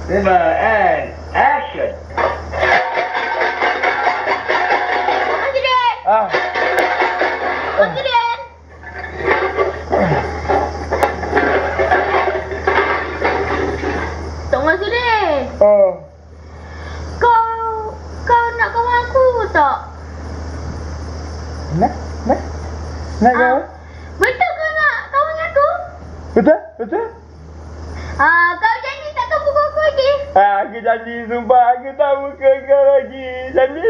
5 and action. Presiden. Ah. Presiden. Tok Masudin. Oh. Kau nak kawan aku tak? Nak kawan? Betul kau nak kawan dengan aku? Betul? Kau janji takkan pukul aku lagi? Aku janji, sumpah aku tak buka kau lagi. Janji.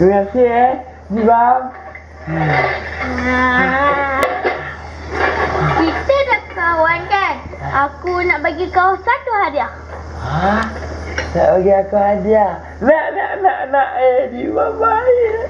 Terima kasih Jibam. Kita dah kawan kan? Aku nak bagi kau satu hadiah. Tak bagi aku hadiah. Nak. Jibam baik.